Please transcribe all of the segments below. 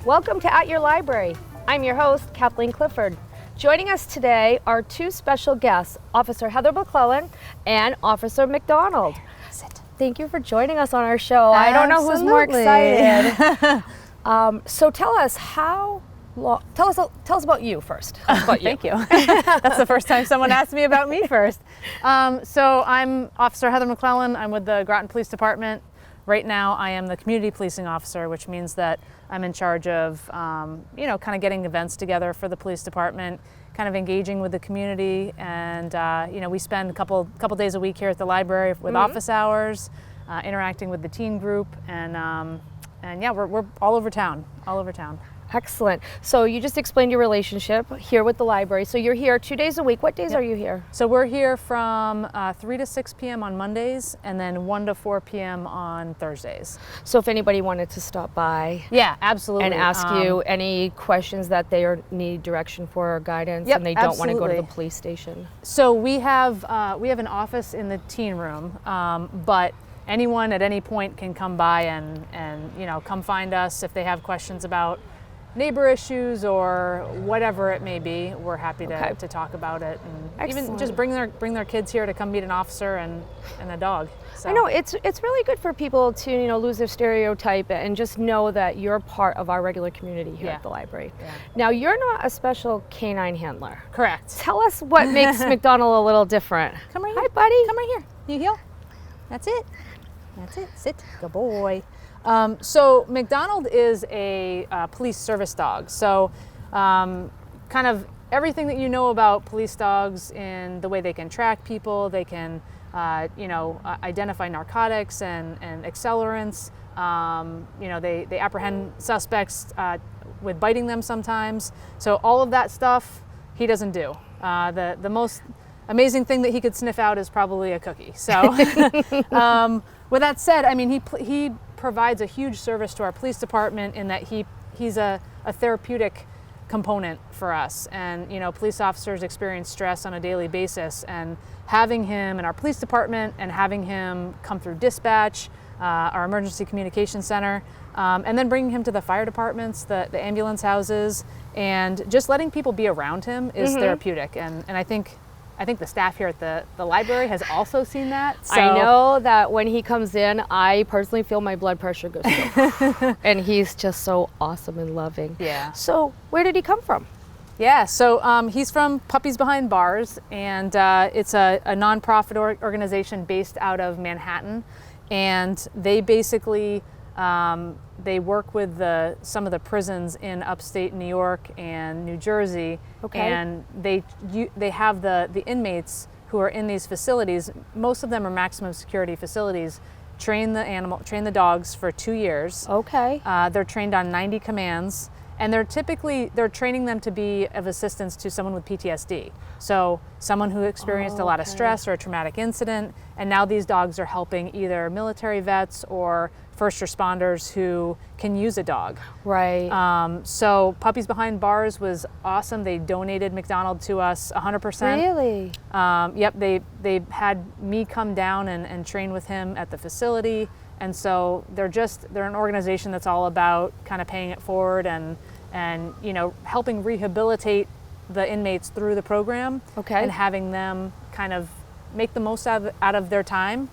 Welcome to At Your Library. I'm your host, Cathleen Clifford. Joining us today are two special guests, Officer Heather McClelland and Officer McDonald. Thank you for joining us on our show. Absolutely. I don't know who's more excited. So tell us tell us about you first. About you. Thank you. That's the first time someone asked me about me first. So I'm Officer Heather McClelland. I'm with the Groton Police Department. Right now I am the community policing officer, which means that I'm in charge of, kind of getting events together for the police department, kind of engaging with the community, and we spend a couple days a week here at the library with office hours, interacting with the teen group, and yeah, we're all over town. Excellent. So you just explained your relationship here with the library. So you're here 2 days a week. What days are you here? So we're here from 3 to 6 p.m. on Mondays, and then 1 to 4 p.m. on Thursdays. So if anybody wanted to stop by, yeah, absolutely, and ask you any questions that they need direction for or guidance, yep, and they don't want to go to the absolutely. police station. So we have an office in the teen room, but anyone at any point can come by and come find us if they have questions about neighbor issues or whatever it may be. We're happy to talk about it, and Excellent. even just bring their kids here to come meet an officer and a dog. So. I know it's really good for people to lose their stereotype and just know that you're part of our regular community here at the library. Yeah. Now you're not a special canine handler. Correct. Tell us what makes McDonald a little different. Come right here. Hi, buddy. Come right here. You heel. That's it. Sit. Good boy. So McDonald is a police service dog. So kind of everything that you know about police dogs in the way they can track people, they can identify narcotics and accelerants. They apprehend suspects with biting them sometimes. So all of that stuff he doesn't do. The most amazing thing that he could sniff out is probably a cookie. So with that said, I mean, he provides a huge service to our police department in that he's a therapeutic component for us. And police officers experience stress on a daily basis, and having him in our police department and having him come through dispatch, our emergency communication center, and then bringing him to the fire departments, the ambulance houses, and just letting people be around him is therapeutic. And I think the staff here at the library has also seen that. So. I know that when he comes in, I personally feel my blood pressure goes up. And he's just so awesome and loving. Yeah. So where did he come from? Yeah, so he's from Puppies Behind Bars, and it's a nonprofit organization based out of Manhattan. And they basically they work with some of the prisons in upstate New York and New Jersey, and they have the inmates who are in these facilities. Most of them are maximum security facilities. Train the dogs for 2 years. Okay. They're trained on 90 commands, and they're training them to be of assistance to someone with PTSD. So someone who experienced a lot of stress or a traumatic incident, and now these dogs are helping either military vets or first responders who can use a dog. Right. So Puppies Behind Bars was awesome. They donated McDonald to us 100%. Really? Yep, they had me come down and train with him at the facility. And so they're an organization that's all about kind of paying it forward and helping rehabilitate the inmates through the program, and having them kind of make the most out of their time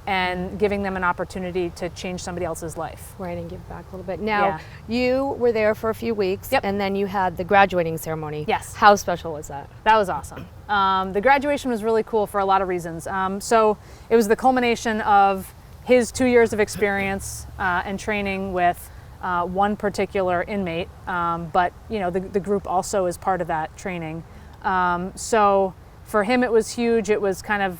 and giving them an opportunity to change somebody else's life. Right, and give back a little bit. Now, you were there for a few weeks, and then you had the graduating ceremony. Yes. How special was that? That was awesome. The graduation was really cool for a lot of reasons. So it was the culmination of his 2 years of experience and training with one particular inmate, but the group also is part of that training. So for him it was huge. It was kind of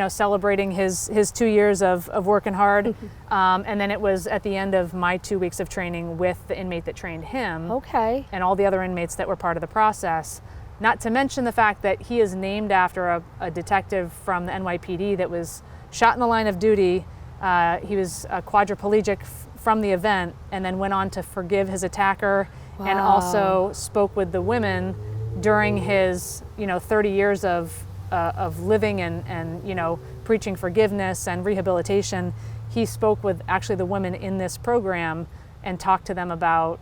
celebrating his 2 years of working hard, and then it was at the end of my 2 weeks of training with the inmate that trained him, and all the other inmates that were part of the process. Not to mention the fact that he is named after a detective from the NYPD that was shot in the line of duty. He was quadriplegic from the event, and then went on to forgive his attacker, and also spoke with the women during his 30 years of living and preaching forgiveness and rehabilitation. He spoke with actually the women in this program and talk to them about,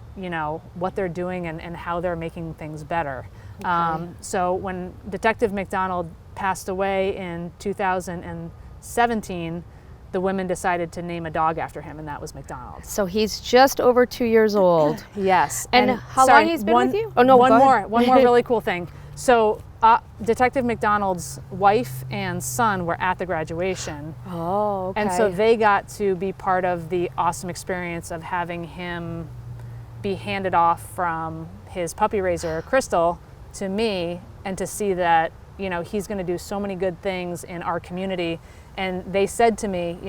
what they're doing and how they're making things better. Okay. So when Detective McDonald passed away in 2017, the women decided to name a dog after him, and that was McDonald. So he's just over 2 years old. Yes. And how long he's been with you? Oh no, one go more ahead. one more really cool thing. So Detective McDonald's wife and son were at the graduation. Oh, okay. And so they got to be part of the awesome experience of having him be handed off from his puppy raiser, Crystal, to me, and to see that, he's going to do so many good things in our community. And they said to me,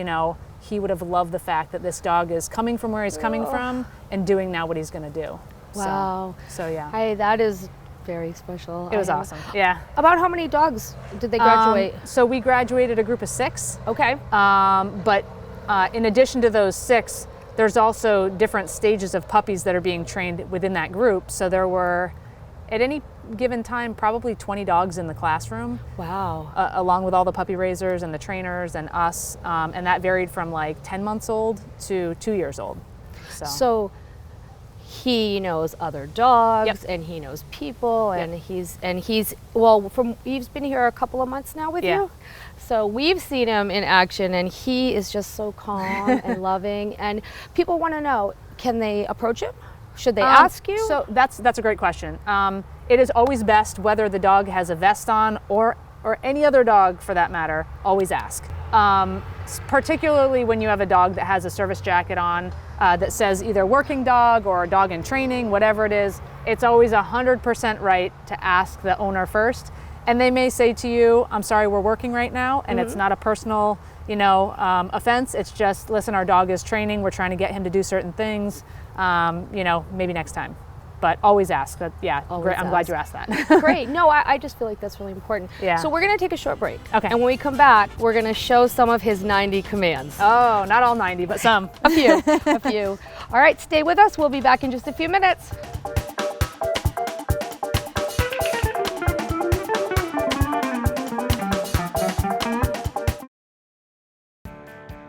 he would have loved the fact that this dog is coming from where he's coming from and doing now what he's going to do. Wow. So yeah. Hey, that is very special. It was awesome. Yeah. About how many dogs did they graduate? So we graduated a group of 6. Okay. But in addition to those 6, there's also different stages of puppies that are being trained within that group. So there were, at any given time, probably 20 dogs in the classroom. Wow. Along with all the puppy raisers and the trainers and us. And that varied from like 10 months old to 2 years old. So he knows other dogs. Yep. And he knows people. Yep. And he's been here a couple of months now with Yeah. you. So we've seen him in action, and he is just so calm and loving. And people want to know, can they approach him? Should they ask you? So that's a great question. It is always best, whether the dog has a vest on or any other dog for that matter, always ask. Particularly when you have a dog that has a service jacket on that says either working dog or dog in training, whatever it is, it's always 100% right to ask the owner first. And they may say to you, I'm sorry, we're working right now, and it's not a personal, offense. It's just, listen, our dog is training. We're trying to get him to do certain things, maybe next time. But always ask. But yeah, great. I'm glad you asked that. Great. No, I just feel like that's really important. Yeah. So we're going to take a short break. Okay. And when we come back, we're going to show some of his 90 commands. Oh, not all 90, but some. A few. A few. All right, stay with us. We'll be back in just a few minutes.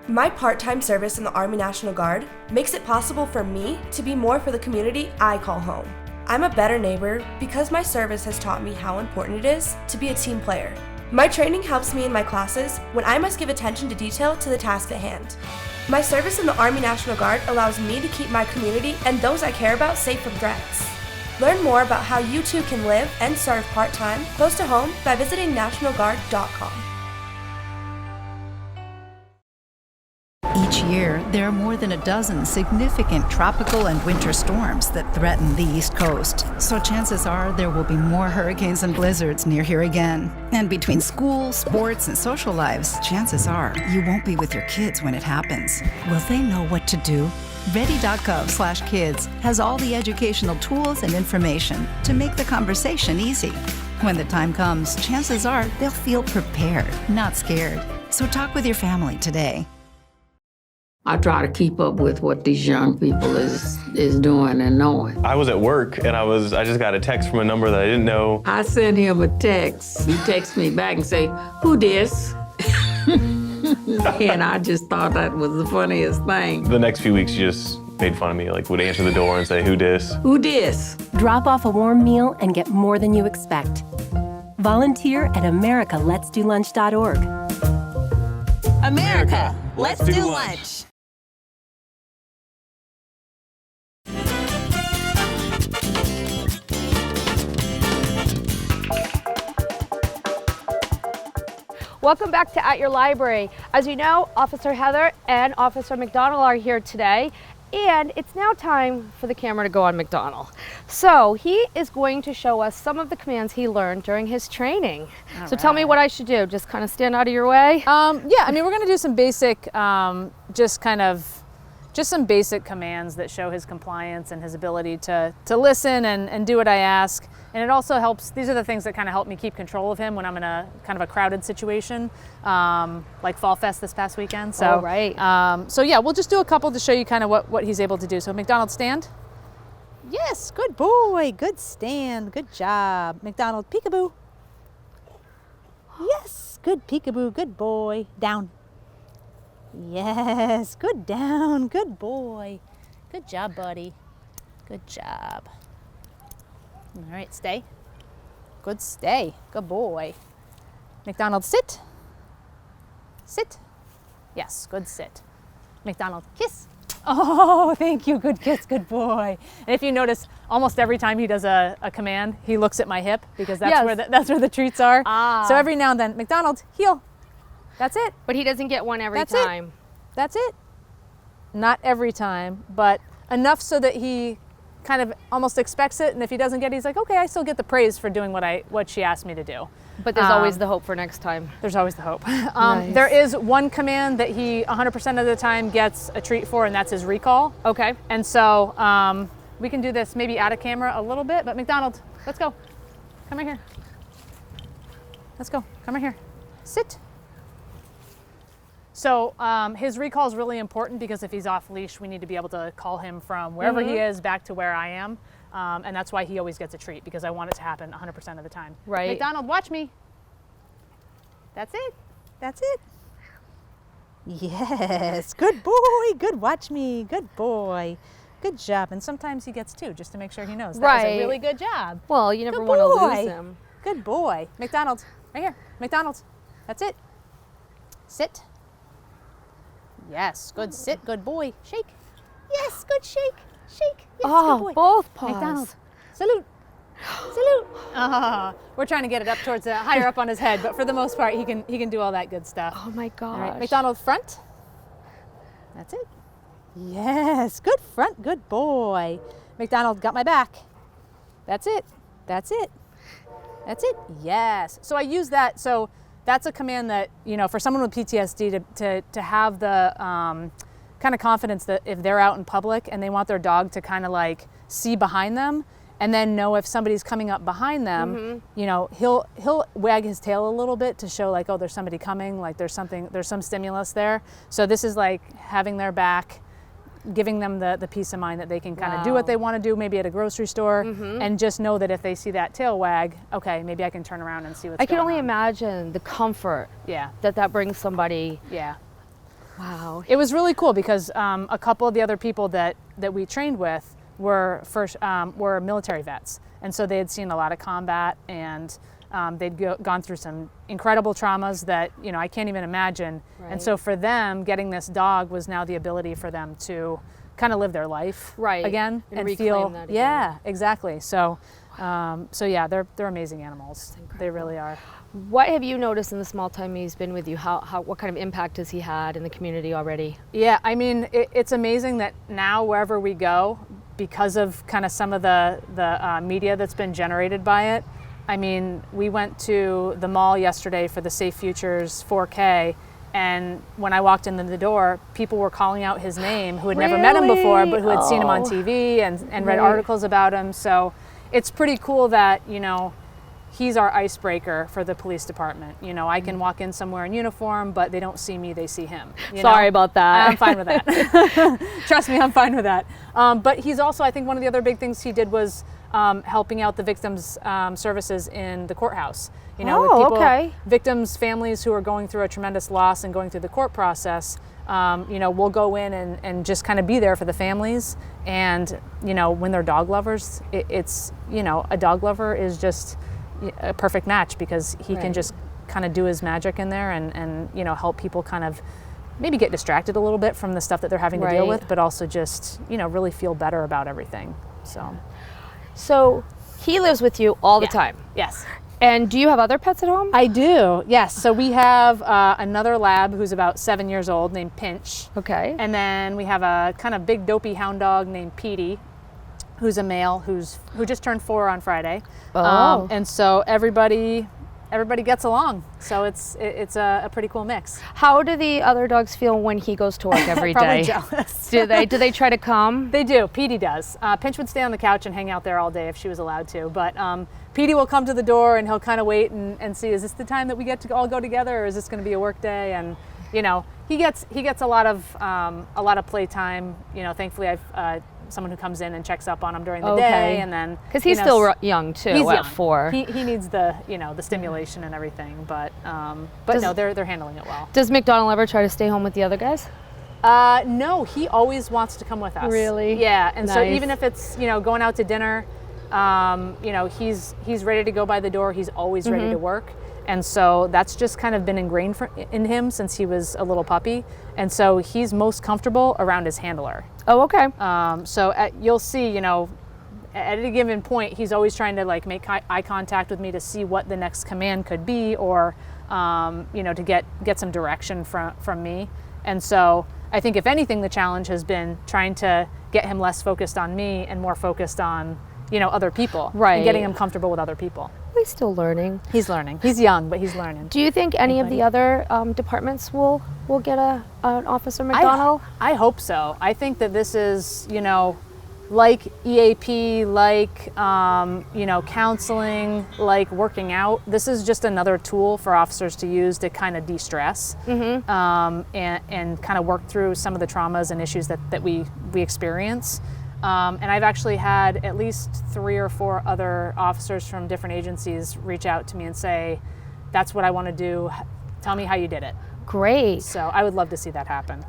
My part-time service in the Army National Guard makes it possible for me to be more for the community I call home. I'm a better neighbor because my service has taught me how important it is to be a team player. My training helps me in my classes when I must give attention to detail to the task at hand. My service in the Army National Guard allows me to keep my community and those I care about safe from threats. Learn more about how you too can live and serve part-time close to home by visiting nationalguard.com. Each year, there are more than a dozen significant tropical and winter storms that threaten the East Coast. So chances are there will be more hurricanes and blizzards near here again. And between school, sports, and social lives, chances are you won't be with your kids when it happens. Will they know what to do? Ready.gov/kids has all the educational tools and information to make the conversation easy. When the time comes, chances are they'll feel prepared, not scared. So talk with your family today. I try to keep up with what these young people is doing and knowing. I was at work and I just got a text from a number that I didn't know. I sent him a text. He texts me back and say, "Who dis?" And I just thought that was the funniest thing. The next few weeks, she just made fun of me, like would answer the door and say, "Who dis?" Who dis? Drop off a warm meal and get more than you expect. Volunteer at americaletsdolunch.org. America, let's do lunch. Welcome back to At Your Library. As you know, Officer Heather and Officer McDonald are here today, and it's now time for the camera to go on McDonald. So he is going to show us some of the commands he learned during his training. So tell me what I should do. Just kind of stand out of your way? Yeah, I mean, we're going to do some basic, just some basic commands that show his compliance and his ability to listen and do what I ask. And it also helps, these are the things that kind of help me keep control of him when I'm in a kind of a crowded situation, like Fall Fest this past weekend. So, right. So yeah, we'll just do a couple to show you kind of what he's able to do. So McDonald, stand. Yes, good boy, good stand, good job. McDonald, peekaboo. Yes, good peekaboo, good boy. Down. Yes, good down, good boy. Good job, buddy. Good job. All right, stay. Good stay. Good boy. McDonald, sit. Sit. Yes, good sit. McDonald, kiss. Oh, thank you. Good kiss, good boy. And if you notice, almost every time he does a command, he looks at my hip because that's where the treats are. Ah. So every now and then, McDonald, heel. That's it. But he doesn't get one every That's it. time. That's it. Not every time, but enough so that he kind of almost expects it. And if he doesn't get it, he's like, okay, I still get the praise for doing what she asked me to do. But there's always the hope for next time. There's always the hope. Nice. There is one command that he 100% of the time gets a treat for, and that's his recall. Okay. And so we can do this maybe out of camera a little bit, but McDonald, let's go. Come right here. Let's go. Come right here. Sit. So his recall is really important because if he's off leash, we need to be able to call him from wherever he is back to where I am. And that's why he always gets a treat, because I want it to happen 100% of the time. Right. McDonald, watch me. That's it. That's it. Yes, good boy. Good, watch me. Good boy. Good job. And sometimes he gets two, just to make sure he knows. That was a really good job. Well, you never Good want to boy. lose him. Good boy. McDonald, right here. McDonald, that's it. Sit. Yes, good sit, good boy. Shake. Yes, good shake. Shake. Yes, Oh, good boy. both paws. McDonald, salute. Salute. We're trying to get it up towards higher up on his head, but for the most part, he can do all that good stuff. Oh my gosh. All right, McDonald, front. That's it. Yes, good front, good boy. McDonald, got my back. That's it. That's it. That's it. Yes. So I use that. So that's a command that, you know, for someone with PTSD to have the kind of confidence that if they're out in public and they want their dog to kind of like see behind them and then know if somebody's coming up behind them, you know, he'll wag his tail a little bit to show like, oh, there's somebody coming, like there's some stimulus there. So this is like having their back, giving them the peace of mind that they can kind of do what they want to do, maybe at a grocery store, and just know that if they see that tail wag, okay, maybe I can turn around and see what's going on. I can only imagine the comfort that brings somebody. Yeah. Wow. It was really cool because a couple of the other people that we trained with were military vets. And so they had seen a lot of combat, and they'd gone through some incredible traumas that, you know, I can't even imagine. Right. And so for them, getting this dog was now the ability for them to kind of live their life again and feel reclaim that again. Yeah, exactly. So so yeah, they're amazing animals. They really are. What have you noticed in the small time he's been with you? What kind of impact has he had in the community already? Yeah, I mean, it's amazing that now wherever we go, because of kind of some of the media that's been generated by it. I mean, we went to the mall yesterday for the Safe Futures 4K, and when I walked in the door, people were calling out his name who had never met him before, but who had seen him on TV and read articles about him. So it's pretty cool that, you know, he's our icebreaker for the police department. You know, I can walk in somewhere in uniform, but they don't see me, they see him. Sorry about that. I'm fine with that. Trust me, I'm fine with that. But he's also, I think one of the other big things he did was helping out the victims' services in the courthouse. You know, with people, victims' families who are going through a tremendous loss and going through the court process. You know, we'll go in and just kind of be there for the families. And, you know, when they're dog lovers, it's, you know, a dog lover is just a perfect match because he can just kind of do his magic in there and, you know, help people kind of maybe get distracted a little bit from the stuff that they're having to deal with, but also just, you know, really feel better about everything. So he lives with you all the time? Yes. And do you have other pets at home? I do, yes. So we have another lab who's about 7 years old named Pinch. Okay. And then we have a kind of big dopey hound dog named Petey, who's a male who just turned 4 on Friday. Oh. And so everybody gets along. So it's a pretty cool mix. How do the other dogs feel when he goes to work every day? Probably jealous. Do they try to come? They do. Petey does. Pinch would stay on the couch and hang out there all day if she was allowed to. But Petey will come to the door and he'll kind of wait and see, is this the time that we get to all go together, or is this going to be a work day? And you know, he gets a lot of playtime. You know, thankfully I've someone who comes in and checks up on him during the day, and then because he's still young too. He's at young. 4. He needs the stimulation and everything, but no, they're handling it well. Does McDonald ever try to stay home with the other guys? No, he always wants to come with us. Really? Yeah, and so Nice. even if it's, going out to dinner, he's ready to go by the door. He's always ready to work. And so that's just kind of been ingrained in him since he was a little puppy. And so he's most comfortable around his handler. Oh, okay. You'll see, at any given point, he's always trying to like make eye contact with me to see what the next command could be, or to get some direction from me. And so I think if anything, the challenge has been trying to get him less focused on me and more focused on, other people. Right. And getting him comfortable with other people. He's still learning. He's learning. He's young, but he's learning. Do you think any of the other departments will get an Officer McDonald? I hope so. I think that this is, like EAP, like, counseling, like working out. This is just another tool for officers to use to kind of de-stress and kind of work through some of the traumas and issues that we experience. And I've actually had at least 3 or 4 other officers from different agencies reach out to me and say, that's what I want to do. Tell me how you did it. Great. So I would love to see that happen.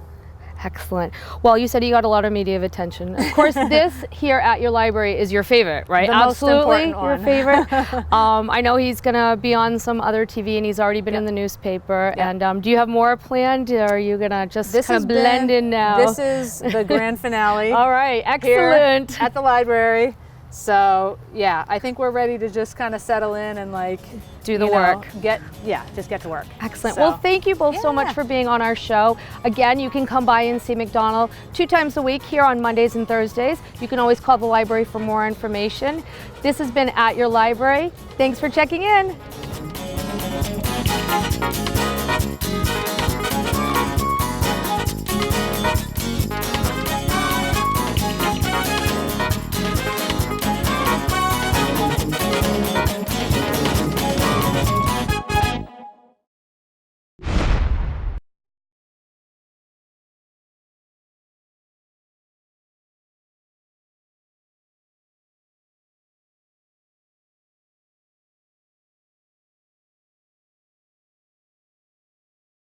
Excellent. Well, you said you got a lot of media attention. Of course, this here at your library is your favorite, right? The most Absolutely important your one. favorite. I know he's going to be on some other TV, and he's already been in the newspaper. Yep. And do you have more planned, or are you going to just kind of blend in now? This is the grand finale. All right, here excellent. at the library. So yeah, I think we're ready to just kind of settle in and like do the work. Just get to work. Excellent. So, well, thank you both so much for being on our show. Again, you can come by and see McDonald 2 times a week here on Mondays and Thursdays. You can always call the library for more information. This has been At Your Library. Thanks for checking in.